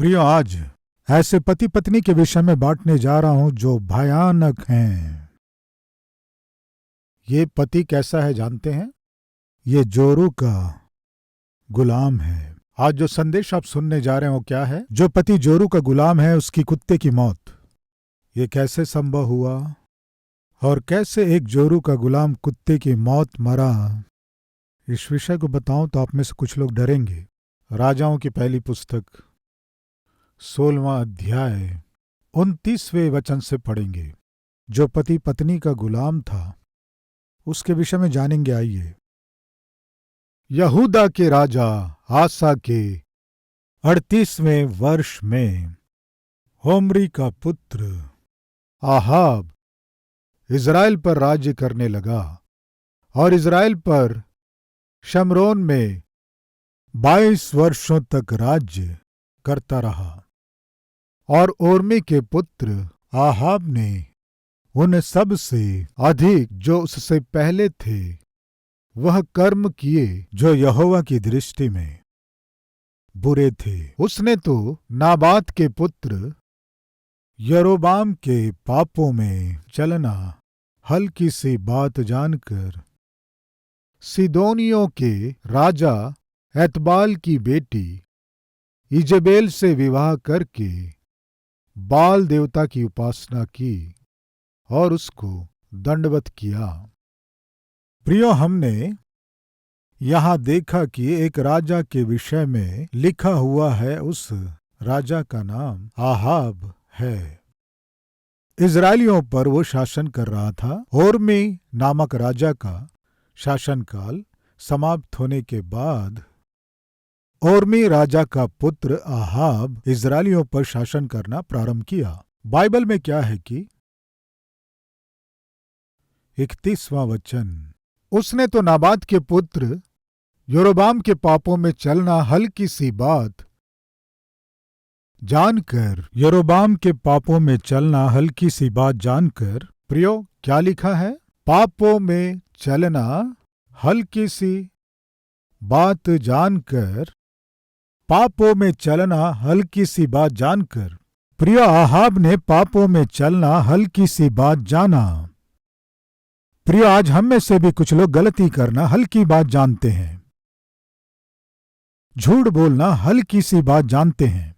प्रियो, आज ऐसे पति पत्नी के विषय में बांटने जा रहा हूं जो भयानक हैं। ये पति कैसा है जानते हैं? ये जोरू का गुलाम है। आज जो संदेश आप सुनने जा रहे हो क्या है? जो पति जोरू का गुलाम है उसकी कुत्ते की मौत। ये कैसे संभव हुआ और कैसे एक जोरू का गुलाम कुत्ते की मौत मरा? इस विषय को बताऊं तो आप में से कुछ लोग डरेंगे। राजाओं की पहली पुस्तक 16वां अध्याय 29वें वचन से पढ़ेंगे। जो पति पत्नी का गुलाम था उसके विषय में जानेंगे। आइए। यहूदा के राजा आसा के 38वें वर्ष में होमरी का पुत्र आहाब इज़राइल पर राज्य करने लगा और इज़राइल पर शमरोन में 22 वर्षों तक राज्य करता रहा। और ओर्मी के पुत्र आहाब ने उन सब से अधिक जो उससे पहले थे वह कर्म किए जो यहोवा की दृष्टि में बुरे थे। उसने तो नाबात के पुत्र यरोबाम के पापों में चलना हल्की सी बात जानकर सीदोनियों के राजा एतबाल की बेटी इजेबेल से विवाह करके बाल देवता की उपासना की और उसको दंडवत किया। प्रियो, हमने यहां देखा कि एक राजा के विषय में लिखा हुआ है। उस राजा का नाम आहाब है। इज़राइलियों पर वो शासन कर रहा था। होर्मी नामक राजा का शासनकाल समाप्त होने के बाद ओर्मी राजा का पुत्र आहाब इज़राइलियों पर शासन करना प्रारंभ किया। बाइबल में क्या है कि 31वां वचन, उसने तो नाबात के पुत्र यरोबाम के पापों में चलना हल्की सी बात जानकर प्रियो, क्या लिखा है? पापों में चलना हल्की सी बात जानकर, पापों में चलना हल्की सी बात जानकर। प्रिय, आहाब ने पापों में चलना हल्की सी बात जाना। प्रिय, आज हम में से भी कुछ लोग गलती करना हल्की बात जानते हैं, झूठ बोलना हल्की सी बात जानते हैं,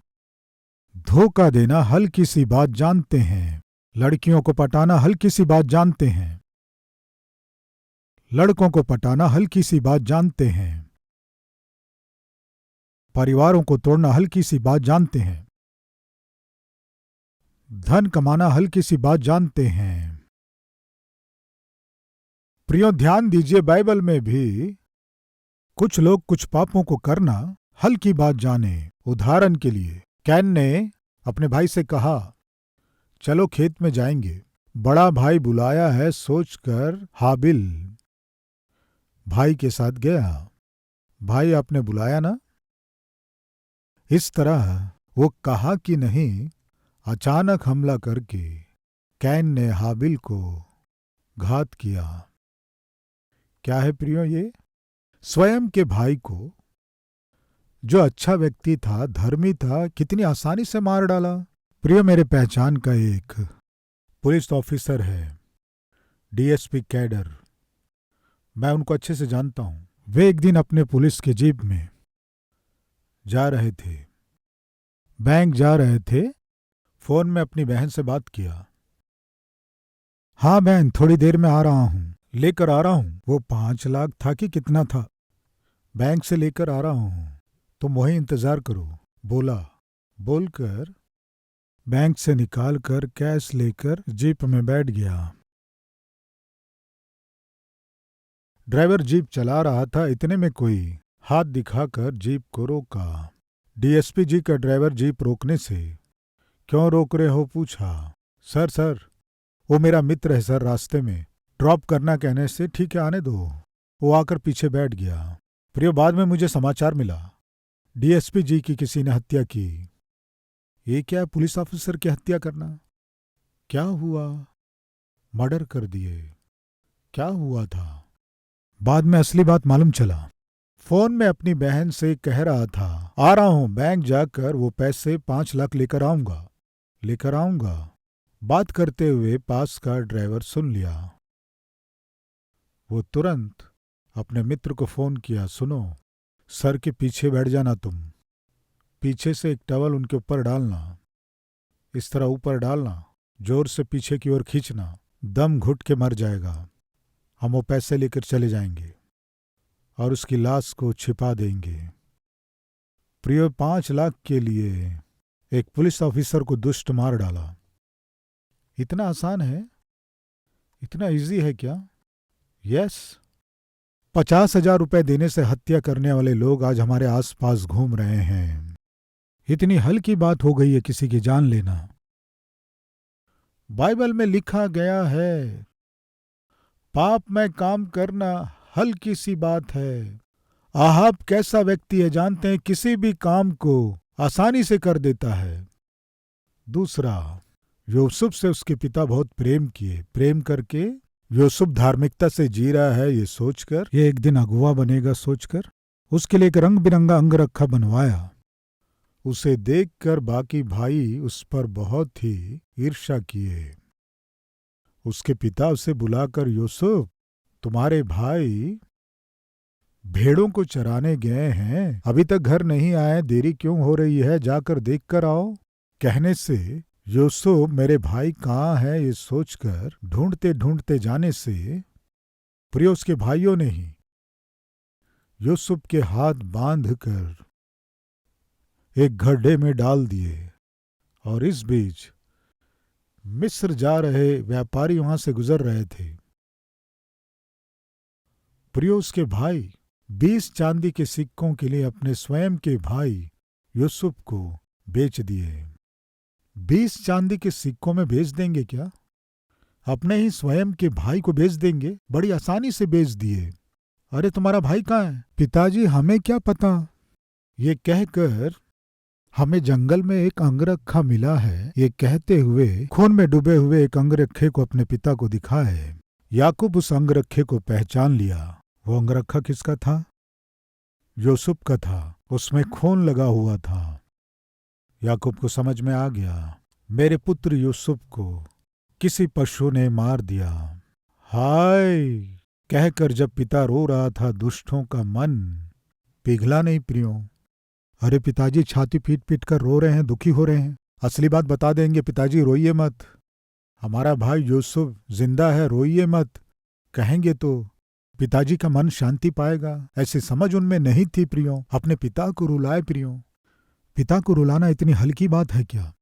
धोखा देना हल्की सी बात जानते हैं, लड़कियों को पटाना हल्की सी बात जानते हैं, लड़कों को पटाना हल्की सी बात जानते हैं, परिवारों को तोड़ना हल्की सी बात जानते हैं, धन कमाना हल्की सी बात जानते हैं। प्रियो, ध्यान दीजिए, बाइबल में भी कुछ लोग कुछ पापों को करना हल्की बात जाने। उदाहरण के लिए कैन ने अपने भाई से कहा, चलो खेत में जाएंगे। बड़ा भाई बुलाया है सोचकर हाबिल भाई के साथ गया। भाई, आपने बुलाया ना? इस तरह वो कहा कि नहीं, अचानक हमला करके कैन ने हाबिल को घात किया। क्या है प्रियो? ये स्वयं के भाई को, जो अच्छा व्यक्ति था, धर्मी था, कितनी आसानी से मार डाला। प्रियो, मेरे पहचान का एक पुलिस ऑफिसर है, डीएसपी कैडर। मैं उनको अच्छे से जानता हूं। वे एक दिन अपने पुलिस की जीप में जा रहे थे, बैंक जा रहे थे। फोन में अपनी बहन से बात किया। हाँ बहन, थोड़ी देर में आ रहा हूं, लेकर आ रहा हूं। वो 5 लाख था कि कितना था, बैंक से लेकर आ रहा हूं, तुम वहीं इंतजार करो, बोला। बोलकर बैंक से निकालकर कैश लेकर जीप में बैठ गया। ड्राइवर जीप चला रहा था। इतने में कोई हाथ दिखाकर जीप को रोका। डीएसपी जी का ड्राइवर जीप रोकने से, क्यों रोक रहे हो, पूछा। सर, वो मेरा मित्र है सर, रास्ते में ड्रॉप करना कहने से, ठीक है आने दो। वो आकर पीछे बैठ गया। प्रियो, बाद में मुझे समाचार मिला डीएसपी जी की किसी ने हत्या की। ये क्या है, पुलिस ऑफिसर की हत्या करना? क्या हुआ? मर्डर कर दिए। क्या हुआ था? बाद में असली बात मालूम चला। फोन में अपनी बहन से कह रहा था, आ रहा हूं, बैंक जाकर वो पैसे 5 लाख लेकर आऊंगा। बात करते हुए पास का ड्राइवर सुन लिया। वो तुरंत अपने मित्र को फोन किया, सुनो, सर के पीछे बैठ जाना तुम, पीछे से एक टवल उनके ऊपर डालना, इस तरह ऊपर डालना, जोर से पीछे की ओर खींचना, दम घुट के मर जाएगा, हम वो पैसे लेकर चले जाएंगे और उसकी लाश को छिपा देंगे। प्रियो, 5 लाख के लिए एक पुलिस ऑफिसर को दुष्ट मार डाला। इतना आसान है? इतना इजी है क्या? यस। 50,000 रुपए देने से हत्या करने वाले लोग आज हमारे आसपास घूम रहे हैं। इतनी हल्की बात हो गई है किसी की जान लेना। बाइबल में लिखा गया है, पाप में काम करना हल्की सी बात है। आहाब कैसा व्यक्ति है जानते हैं? किसी भी काम को आसानी से कर देता है। दूसरा, यूसुफ से उसके पिता बहुत प्रेम किए। प्रेम करके यूसुफ धार्मिकता से जी रहा है ये सोचकर, ये एक दिन अगुवा बनेगा सोचकर उसके लिए एक रंग बिरंगा अंगरखा बनवाया। उसे देखकर बाकी भाई उस पर बहुत ही ईर्ष्या किए। उसके पिता उसे बुलाकर, यूसुफ, तुम्हारे भाई भेड़ों को चराने गए हैं, अभी तक घर नहीं आए, देरी क्यों हो रही है, जाकर देख कर आओ। कहने से यूसुफ मेरे भाई कहाँ है ये सोचकर ढूंढते ढूंढते जाने से प्रिय उसके भाइयों ने ही यूसुफ के हाथ बांधकर एक गड्ढे में डाल दिए। और इस बीच मिस्र जा रहे व्यापारी वहां से गुजर रहे थे। प्रिय उसके भाई 20 चांदी के सिक्कों के लिए अपने स्वयं के भाई यूसुफ को बेच दिए। 20 चांदी के सिक्कों में बेच देंगे क्या? अपने ही स्वयं के भाई को बेच देंगे? बड़ी आसानी से बेच दिए। अरे तुम्हारा भाई कहाँ है? पिताजी हमें क्या पता। ये कहकर हमें जंगल में एक अंगरखा मिला है, ये कहते हुए खून में डूबे हुए एक अंगरखे को अपने पिता को दिखाए। याकूब उस अंगरखे को पहचान लिया। वो अंगरखा किसका था? यूसुफ का था। उसमें खून लगा हुआ था। याकूब को समझ में आ गया, मेरे पुत्र यूसुफ को किसी पशु ने मार दिया। हाय कहकर जब पिता रो रहा था, दुष्टों का मन पिघला नहीं प्रियो। अरे पिताजी छाती पीट पीट कर रो रहे हैं, दुखी हो रहे हैं। असली बात बता देंगे, पिताजी रोइए मत, हमारा भाई यूसुफ जिंदा है, रोइए मत। कहेंगे तो पिताजी का मन शांति पाएगा। ऐसी समझ उनमें नहीं थी प्रियो। अपने पिता को रुलाए प्रियो। पिता को रुलाना इतनी हल्की बात है क्या?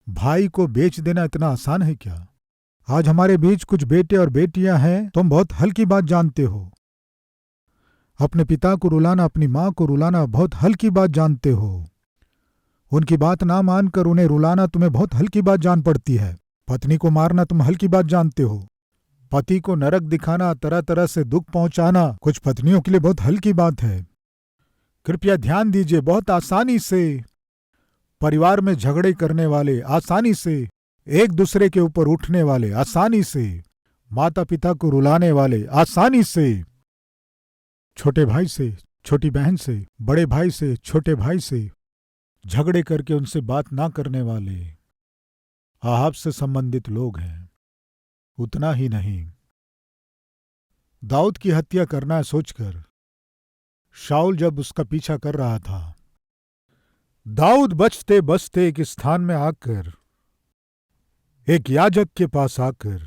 भाई को बेच देना इतना आसान है क्या? आज हमारे बीच कुछ बेटे और बेटियां हैं, तुम बहुत हल्की बात जानते हो। अपने पिता को रुलाना, अपनी मां को रुलाना बहुत हल्की बात जानते हो। उनकी बात ना मानकर उन्हें रुलाना तुम्हें बहुत हल्की बात जान पड़ती है। पत्नी को मारना तुम हल्की बात जानते हो। पति को नरक दिखाना, तरह तरह से दुख पहुंचाना कुछ पत्नियों के लिए बहुत हल्की बात है। कृपया ध्यान दीजिए, बहुत आसानी से परिवार में झगड़े करने वाले, आसानी से एक दूसरे के ऊपर उठने वाले, आसानी से माता पिता को रुलाने वाले, आसानी से छोटे भाई से, छोटी बहन से, बड़े भाई से, छोटे भाई से झगड़े करके उनसे बात ना करने वाले आहाब से संबंधित लोग हैं। उतना ही नहीं, दाऊद की हत्या करना सोचकर शाऊल जब उसका पीछा कर रहा था, दाऊद बचते बचते एक स्थान में आकर एक याजक के पास आकर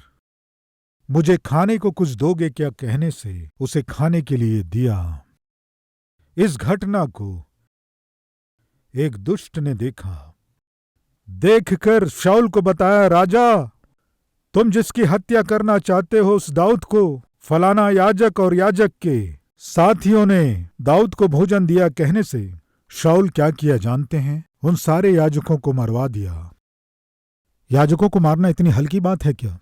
मुझे खाने को कुछ दोगे क्या कहने से उसे खाने के लिए दिया। इस घटना को एक दुष्ट ने देखा। देखकर शाऊल को बताया, राजा तुम जिसकी हत्या करना चाहते हो उस दाऊद को फलाना याजक और याजक के साथियों ने दाऊद को भोजन दिया कहने से शाऊल क्या किया जानते हैं? उन सारे याजकों को मरवा दिया। याजकों को मारना इतनी हल्की बात है क्या?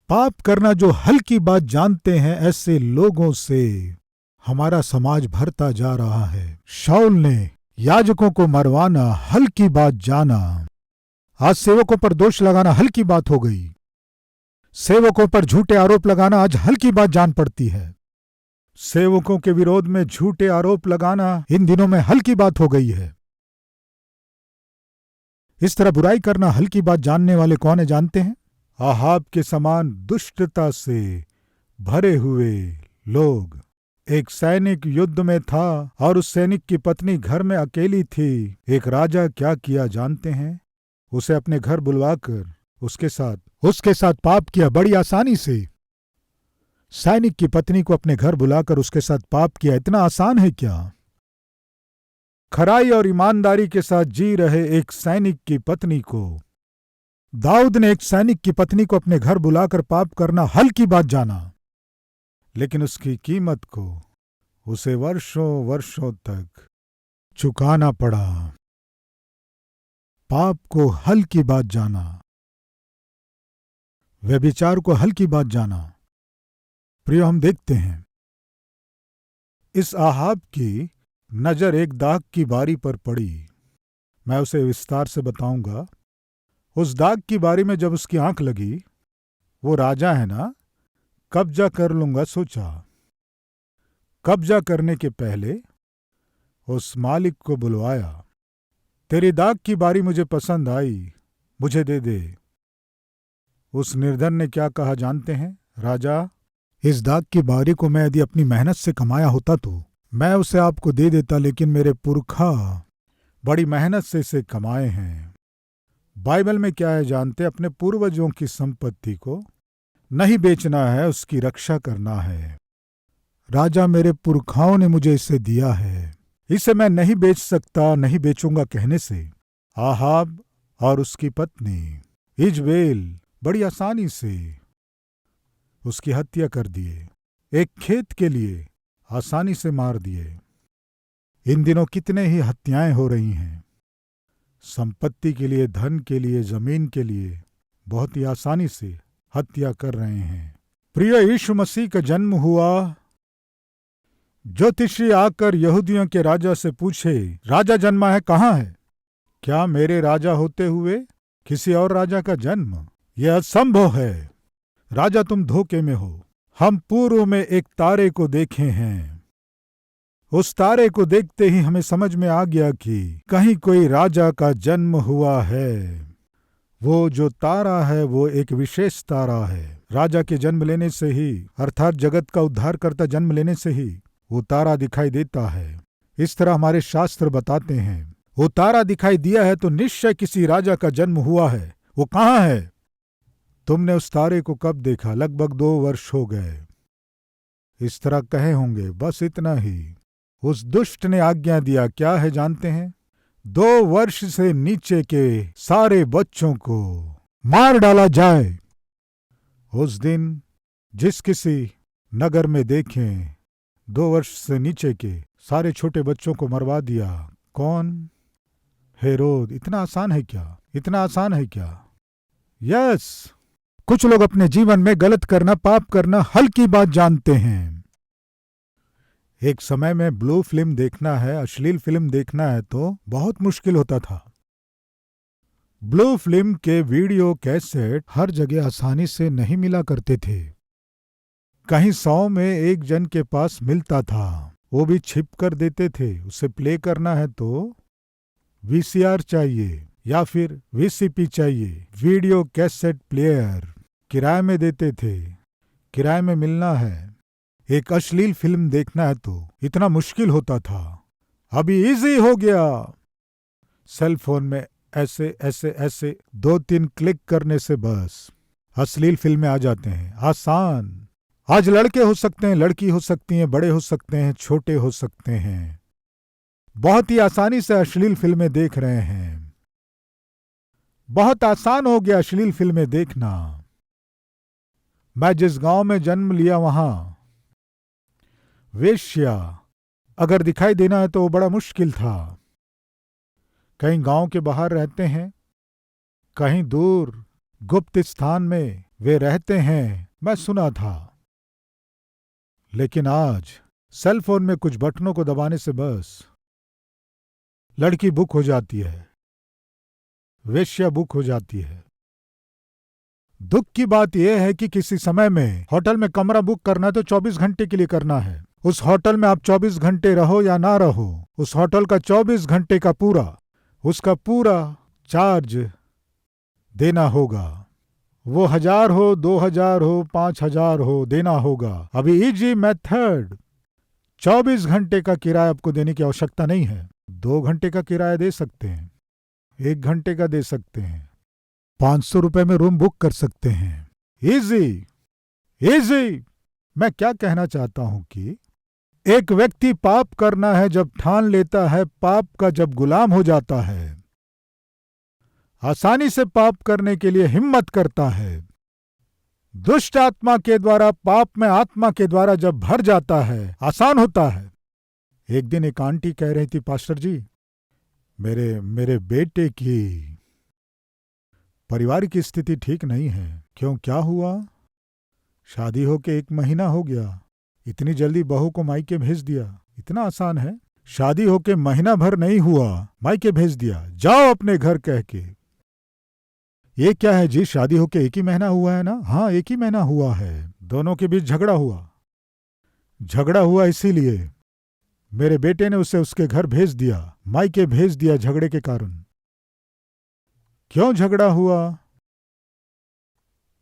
पाप करना जो हल्की बात जानते हैं, ऐसे लोगों से हमारा समाज भरता जा रहा है। शाऊल ने याजकों को मरवाना हल्की बात जाना। आज सेवकों पर दोष लगाना हल्की बात हो गई। सेवकों पर झूठे आरोप लगाना आज हल्की बात जान पड़ती है। सेवकों के विरोध में झूठे आरोप लगाना इन दिनों में हल्की बात हो गई है। इस तरह बुराई करना हल्की बात जानने वाले कौन है जानते हैं? आहाब के समान दुष्टता से भरे हुए लोग। एक सैनिक युद्ध में था और उस सैनिक की पत्नी घर में अकेली थी। एक राजा क्या किया जानते हैं? उसे अपने घर बुलवाकर उसके साथ पाप किया। बड़ी आसानी से सैनिक की पत्नी को अपने घर बुलाकर उसके साथ पाप किया। इतना आसान है क्या? खराई और ईमानदारी के साथ जी रहे एक सैनिक की पत्नी को दाऊद ने एक सैनिक की पत्नी को अपने घर बुलाकर पाप करना हल्की बात जाना, लेकिन उसकी कीमत को उसे वर्षों वर्षों तक चुकाना पड़ा। पाप को हल्की बात जाना, व्यभिचार को हल्की बात जाना। प्रिय, हम देखते हैं इस आहाब की नजर एक दाग की बारी पर पड़ी। मैं उसे विस्तार से बताऊंगा। उस दाग की बारी में जब उसकी आंख लगी, वो राजा है ना, कब्जा कर लूंगा सोचा। कब्जा करने के पहले उस मालिक को बुलवाया। तेरी दाग की बारी मुझे पसंद आई, मुझे दे दे। उस निर्धन ने क्या कहा जानते हैं? राजा, इस दाग की बारी को मैं यदि अपनी मेहनत से कमाया होता तो मैं उसे आपको दे देता, लेकिन मेरे पुरखा बड़ी मेहनत से इसे कमाए हैं। बाइबल में क्या है जानते? अपने पूर्वजों की संपत्ति को नहीं बेचना है, उसकी रक्षा करना है। राजा, मेरे पुरखाओं ने मुझे इसे दिया है, इसे मैं नहीं बेच सकता, नहीं बेचूंगा कहने से आहाब और उसकी पत्नी इजबेल बड़ी आसानी से उसकी हत्या कर दिए। एक खेत के लिए आसानी से मार दिए। इन दिनों कितने ही हत्याएं हो रही हैं, संपत्ति के लिए, धन के लिए, जमीन के लिए बहुत ही आसानी से हत्या कर रहे हैं। प्रिय, यीशु मसीह का जन्म हुआ। ज्योतिषी आकर यहूदियों के राजा से पूछे, राजा जन्मा है, कहाँ है? क्या मेरे राजा होते हुए किसी और राजा का जन्म? यह असंभव है। राजा, तुम धोखे में हो। हम पूर्व में एक तारे को देखे हैं। उस तारे को देखते ही हमें समझ में आ गया कि कहीं कोई राजा का जन्म हुआ है। वो जो तारा है वो एक विशेष तारा है। राजा के जन्म लेने से ही, अर्थात जगत का उद्धारकर्ता जन्म लेने से ही वो तारा दिखाई देता है। इस तरह हमारे शास्त्र बताते हैं। वो तारा दिखाई दिया है तो निश्चय किसी राजा का जन्म हुआ है। वो कहाँ है? तुमने उस तारे को कब देखा? लगभग 2 वर्ष हो गए। इस तरह कहे होंगे, बस इतना ही। उस दुष्ट ने आज्ञा दिया, क्या है जानते हैं? 2 वर्ष से नीचे के सारे बच्चों को मार डाला जाए। उस दिन जिस किसी नगर में देखें 2 वर्ष से नीचे के सारे छोटे बच्चों को मरवा दिया। कौन? हेरोद। इतना आसान है क्या? इतना आसान है क्या? यस, कुछ लोग अपने जीवन में गलत करना, पाप करना हल्की बात जानते हैं। एक समय में ब्लू फिल्म देखना है, अश्लील फिल्म देखना है तो बहुत मुश्किल होता था। ब्लू फिल्म के वीडियो कैसेट हर जगह आसानी से नहीं मिला करते थे। कहीं 100 में एक जन के पास मिलता था, वो भी छिप कर देते थे। उसे प्ले करना है तो वीसीआर चाहिए या फिर वीसीपी चाहिए, वीडियो कैसेट प्लेयर किराए में देते थे। किराए में मिलना है। एक अश्लील फिल्म देखना है तो इतना मुश्किल होता था। अभी इजी हो गया। सेल फोन में ऐसे ऐसे ऐसे 2-3 क्लिक करने से बस अश्लील फिल्में आ जाते हैं। आसान। आज लड़के हो सकते हैं, लड़की हो सकती हैं, बड़े हो सकते हैं, छोटे हो सकते हैं, बहुत ही आसानी से अश्लील फिल्में देख रहे हैं। बहुत आसान हो गया अश्लील फिल्में देखना। मैं जिस गांव में जन्म लिया वहां वेश्या अगर दिखाई देना है तो वो बड़ा मुश्किल था। कहीं गांव के बाहर रहते हैं, कहीं दूर गुप्त स्थान में वे रहते हैं, मैं सुना था। लेकिन आज सेल फोन में कुछ बटनों को दबाने से बस लड़की बुक हो जाती है, वेश्या बुक हो जाती है। दुख की बात यह है कि किसी समय में होटल में कमरा बुक करना तो 24 घंटे के लिए करना है। उस होटल में आप 24 घंटे रहो या ना रहो, उस होटल का 24 घंटे का उसका पूरा चार्ज देना होगा। वो 1000 हो, 2000 हो, 5000 हो, देना होगा। अभी इजी मेथड, 24 घंटे का किराया आपको देने की आवश्यकता नहीं है। 2 घंटे का किराया दे सकते हैं, 1 घंटे का दे सकते हैं, 500 रुपए में रूम बुक कर सकते हैं। Easy easy. मैं क्या कहना चाहता हूं कि एक व्यक्ति पाप करना है जब ठान लेता है, पाप का जब गुलाम हो जाता है, आसानी से पाप करने के लिए हिम्मत करता है, दुष्ट आत्मा के द्वारा पाप में आत्मा के द्वारा जब भर जाता है, आसान होता है। एक दिन एक आंटी कह रही थी, पास्टर जी मेरे बेटे की परिवार की स्थिति ठीक नहीं है। क्यों, क्या हुआ? शादी होके 1 महीना हो गया, इतनी जल्दी बहू को मायके भेज दिया। इतना आसान है? शादी होके महीना भर नहीं हुआ, मायके भेज दिया, जाओ अपने घर कह के। ये क्या है जी, शादी होके 1 ही महीना हुआ है ना? हाँ, 1 ही महीना हुआ है। दोनों के बीच झगड़ा हुआ इसीलिए मेरे बेटे ने उसे उसके घर भेज दिया, मायके भेज दिया झगड़े के कारण। क्यों झगड़ा हुआ?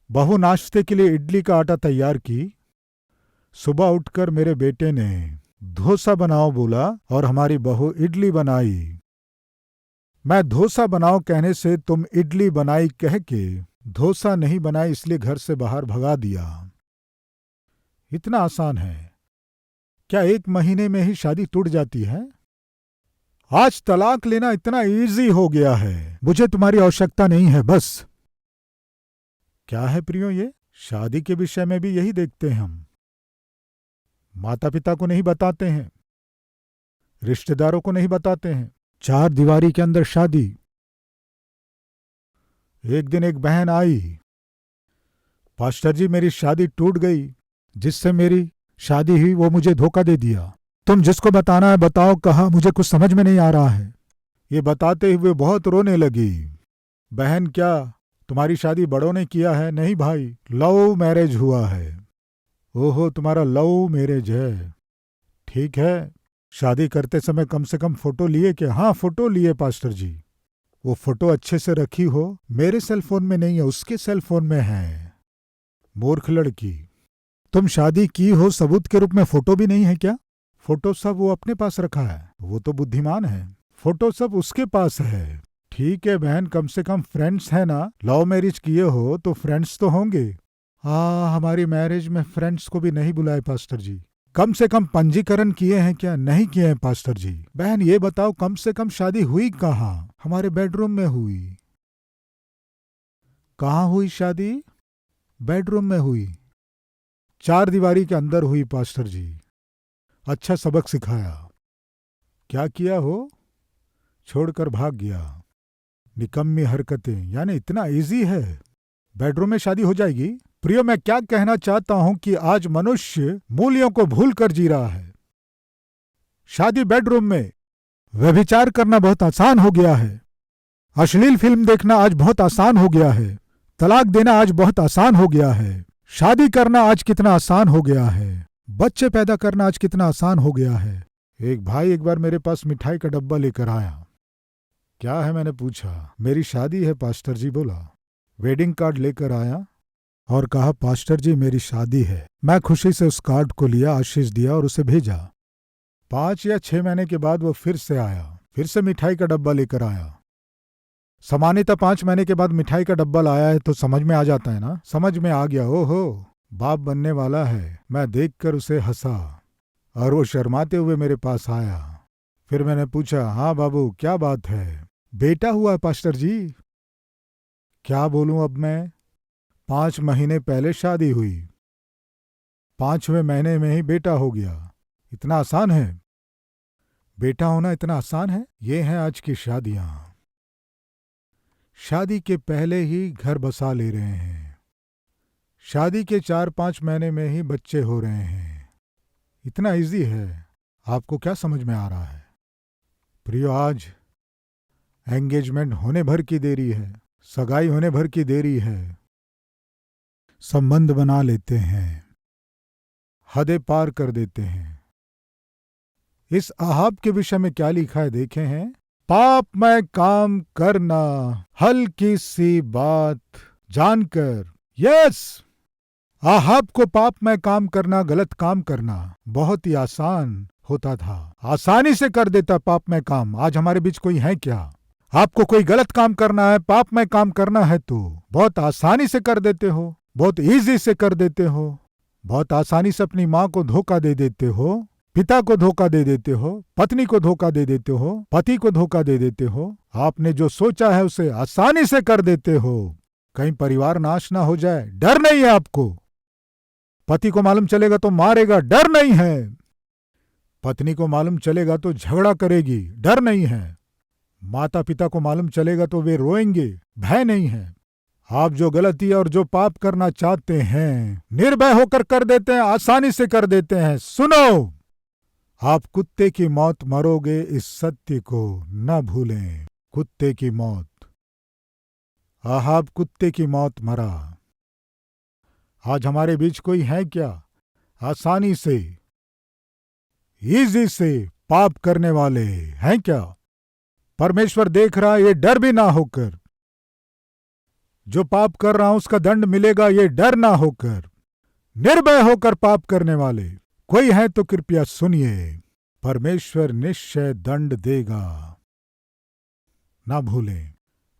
बहू नाश्ते के लिए इडली का आटा तैयार की, सुबह उठकर मेरे बेटे ने डोसा बनाओ बोला और हमारी बहू इडली बनाई। मैं डोसा बनाओ कहने से तुम इडली बनाई कह के डोसा नहीं बनाई, इसलिए घर से बाहर भगा दिया। इतना आसान है। क्या 1 महीने में ही शादी टूट जाती है? आज तलाक लेना इतना इजी हो गया है, मुझे तुम्हारी आवश्यकता नहीं है, बस। क्या है प्रियो, ये शादी के विषय में भी यही देखते हैं हम। माता पिता को नहीं बताते हैं, रिश्तेदारों को नहीं बताते हैं, 4 दीवारी के अंदर शादी। एक दिन एक बहन आई, पास्टर जी मेरी शादी टूट गई, जिससे मेरी शादी हुई वो मुझे धोखा दे दिया। तुम जिसको बताना है बताओ, कहा मुझे कुछ समझ में नहीं आ रहा है। ये बताते हुए बहुत रोने लगी। बहन, क्या तुम्हारी शादी बड़ों ने किया है? नहीं भाई, लव मैरिज हुआ है। ओहो, तुम्हारा लव मैरिज है, ठीक है। शादी करते समय कम से कम फोटो लिए क्या? हाँ, फोटो लिए पास्टर जी। वो फोटो अच्छे से रखी हो? मेरे सेलफोन में नहीं है, उसके सेलफोन में है। मूर्ख लड़की, तुम शादी की हो, सबूत के रूप में फोटो भी नहीं है क्या? फोटो सब वो अपने पास रखा है, वो तो बुद्धिमान है, फोटो सब उसके पास है। ठीक है बहन, कम से कम फ्रेंड्स है ना? लव मैरिज किए हो तो फ्रेंड्स तो होंगे। हमारी मैरिज में फ्रेंड्स को भी नहीं बुलाए पास्टर जी। कम से कम पंजीकरण किए हैं क्या? नहीं किए हैं पास्टर जी। बहन ये बताओ, कम से कम शादी हुई कहाँ? हमारे बेडरूम में हुई। कहाँ हुई शादी? बेडरूम में हुई, 4 दीवारी के अंदर हुई पास्टर जी। अच्छा सबक सिखाया। क्या किया हो? छोड़कर भाग गया। निकम्मी हरकतें, यानी इतना इजी है, बेडरूम में शादी हो जाएगी। प्रियो, मैं क्या कहना चाहता हूं कि आज मनुष्य मूल्यों को भूलकर जी रहा है। शादी बेडरूम में, व्यभिचार करना बहुत आसान हो गया है, अश्लील फिल्म देखना आज बहुत आसान हो गया है, तलाक देना आज बहुत आसान हो गया है, शादी करना आज कितना आसान हो गया है, बच्चे पैदा करना आज कितना आसान हो गया है। एक भाई एक बार मेरे पास मिठाई का डब्बा लेकर आया। क्या है मैंने पूछा। मेरी शादी है पास्टर जी बोला। वेडिंग कार्ड लेकर आया और कहा, पास्टर जी मेरी शादी है। मैं खुशी से उस कार्ड को लिया, आशीष दिया और उसे भेजा। 5 या 6 महीने के बाद वो फिर से आया, फिर से मिठाई का डब्बा लेकर आया। सामान्यतः 5 महीने के बाद मिठाई का डब्बा लाया है तो समझ में आ जाता है ना। समझ में आ गया, ओहो बाप बनने वाला है। मैं देखकर उसे हंसा और वो शर्माते हुए मेरे पास आया। फिर मैंने पूछा, हाँ बाबू क्या बात है? बेटा हुआ पास्टर जी। क्या बोलूं अब मैं, 5 महीने पहले शादी हुई, 5वें महीने में ही बेटा हो गया। इतना आसान है? बेटा होना इतना आसान है? ये हैं आज की शादियां। शादी के पहले ही घर बसा ले रहे हैं, शादी के 4-5 महीने में ही बच्चे हो रहे हैं। इतना इजी है, आपको क्या समझ में आ रहा है? प्रियो, आज एंगेजमेंट होने भर की देरी है, सगाई होने भर की देरी है, संबंध बना लेते हैं, हदें पार कर देते हैं, इस आहाब के विषय में क्या लिखा है देखे हैं। पापमय काम करना हल्की सी बात जानकर। यस, आहाब को पापमय काम करना, गलत काम करना बहुत ही आसान होता था, आसानी से कर देता पापमय काम। आज हमारे बीच कोई है क्या? आपको कोई गलत काम करना है, पापमय काम करना है तो बहुत आसानी से कर देते हो, बहुत इजी से कर देते हो। बहुत आसानी से अपनी माँ को धोखा दे देते हो, पिता को धोखा दे देते हो, पत्नी को धोखा दे देते हो, पति को धोखा दे देते हो। आपने जो सोचा है उसे आसानी से कर देते हो। कहीं परिवार नाश ना हो जाए, डर नहीं है आपको। पति को मालूम चलेगा तो मारेगा, डर नहीं है। पत्नी को मालूम चलेगा तो झगड़ा करेगी, डर नहीं है। माता पिता को मालूम चलेगा तो वे रोएंगे, भय नहीं है। आप जो गलती और जो पाप करना चाहते हैं निर्भय होकर कर देते हैं, आसानी से कर देते हैं। सुनो, आप कुत्ते की मौत मरोगे, इस सत्य को न भूलें। कुत्ते की मौत, आहाब कुत्ते की मौत मरा। आज हमारे बीच कोई है क्या आसानी से, इजी से पाप करने वाले हैं क्या? परमेश्वर देख रहा है, ये डर भी ना होकर। जो पाप कर रहा हूं उसका दंड मिलेगा, ये डर ना होकर, निर्भय होकर पाप करने वाले कोई है तो कृपया सुनिए। परमेश्वर निश्चय दंड देगा, ना भूलें।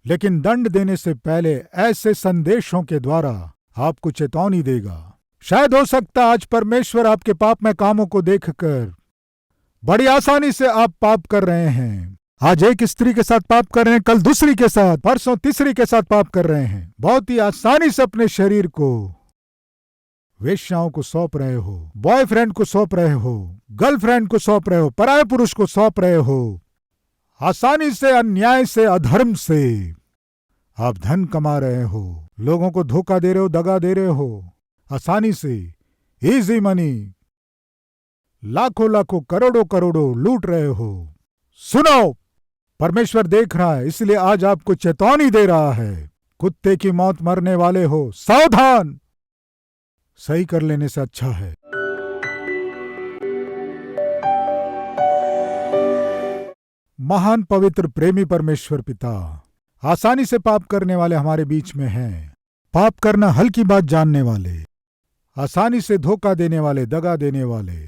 लेकिन दंड देने से पहले ऐसे संदेशों के द्वारा आपको चेतावनी देगा। शायद हो सकता आज परमेश्वर आपके पाप में कामों को देखकर बड़ी आसानी से आप पाप कर रहे हैं। आज एक स्त्री के साथ पाप कर रहे हैं, कल दूसरी के साथ, परसों तीसरी के साथ पाप कर रहे हैं। बहुत ही आसानी से अपने शरीर को वेश्याओं को सौंप रहे हो, बॉयफ्रेंड को सौंप रहे हो, गर्लफ्रेंड को सौंप रहे हो, पराये पुरुष को सौंप रहे हो। आसानी से, अन्याय से, अधर्म से आप धन कमा रहे हो, लोगों को धोखा दे रहे हो, दगा दे रहे हो। आसानी से, इजी मनी, लाखों लाखों, करोड़ों करोड़ों लूट रहे हो। सुनो, परमेश्वर देख रहा है, इसलिए आज आपको चेतावनी दे रहा है। कुत्ते की मौत मरने वाले हो, सावधान। सही कर लेने से अच्छा है। महान पवित्र प्रेमी परमेश्वर पिता, आसानी से पाप करने वाले हमारे बीच में हैं। पाप करना हल्की बात जानने वाले, आसानी से धोखा देने वाले, दगा देने वाले,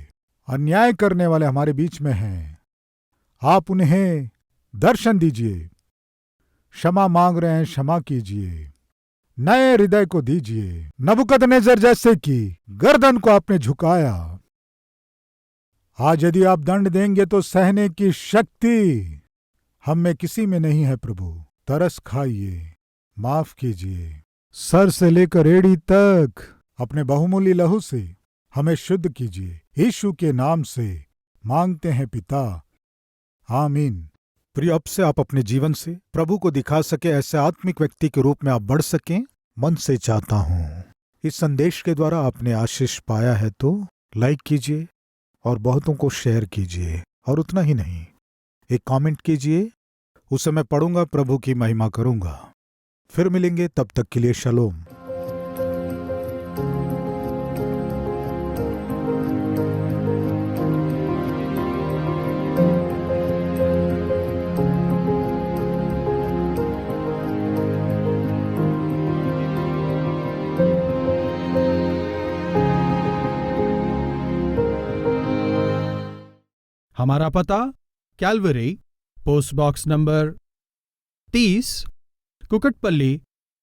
अन्याय करने वाले हमारे बीच में हैं। आप उन्हें दर्शन दीजिए। क्षमा मांग रहे हैं, क्षमा कीजिए। नए हृदय को दीजिए। नबूकदनेस्सर जैसे कि गर्दन को आपने झुकाया, आज यदि आप दंड देंगे तो सहने की शक्ति हम में किसी में नहीं है। प्रभु, तरस खाइए, माफ कीजिए। सर से लेकर एड़ी तक अपने बहुमूल्य लहू से हमें शुद्ध कीजिए। यीशु के नाम से मांगते हैं पिता, आमीन। प्रिय, अब से आप अपने जीवन से प्रभु को दिखा सके ऐसे आत्मिक व्यक्ति के रूप में आप बढ़ सकें, मन से चाहता हूं। इस संदेश के द्वारा आपने आशीष पाया है तो लाइक कीजिए और बहुतों को शेयर कीजिए। और उतना ही नहीं, एक कमेंट कीजिए, उसे मैं पढ़ूंगा, प्रभु की महिमा करूंगा। फिर मिलेंगे, तब तक के लिए शलोम। हमारा पता Calvary, post box number 30, Kukatpally,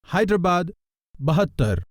Hyderabad 72।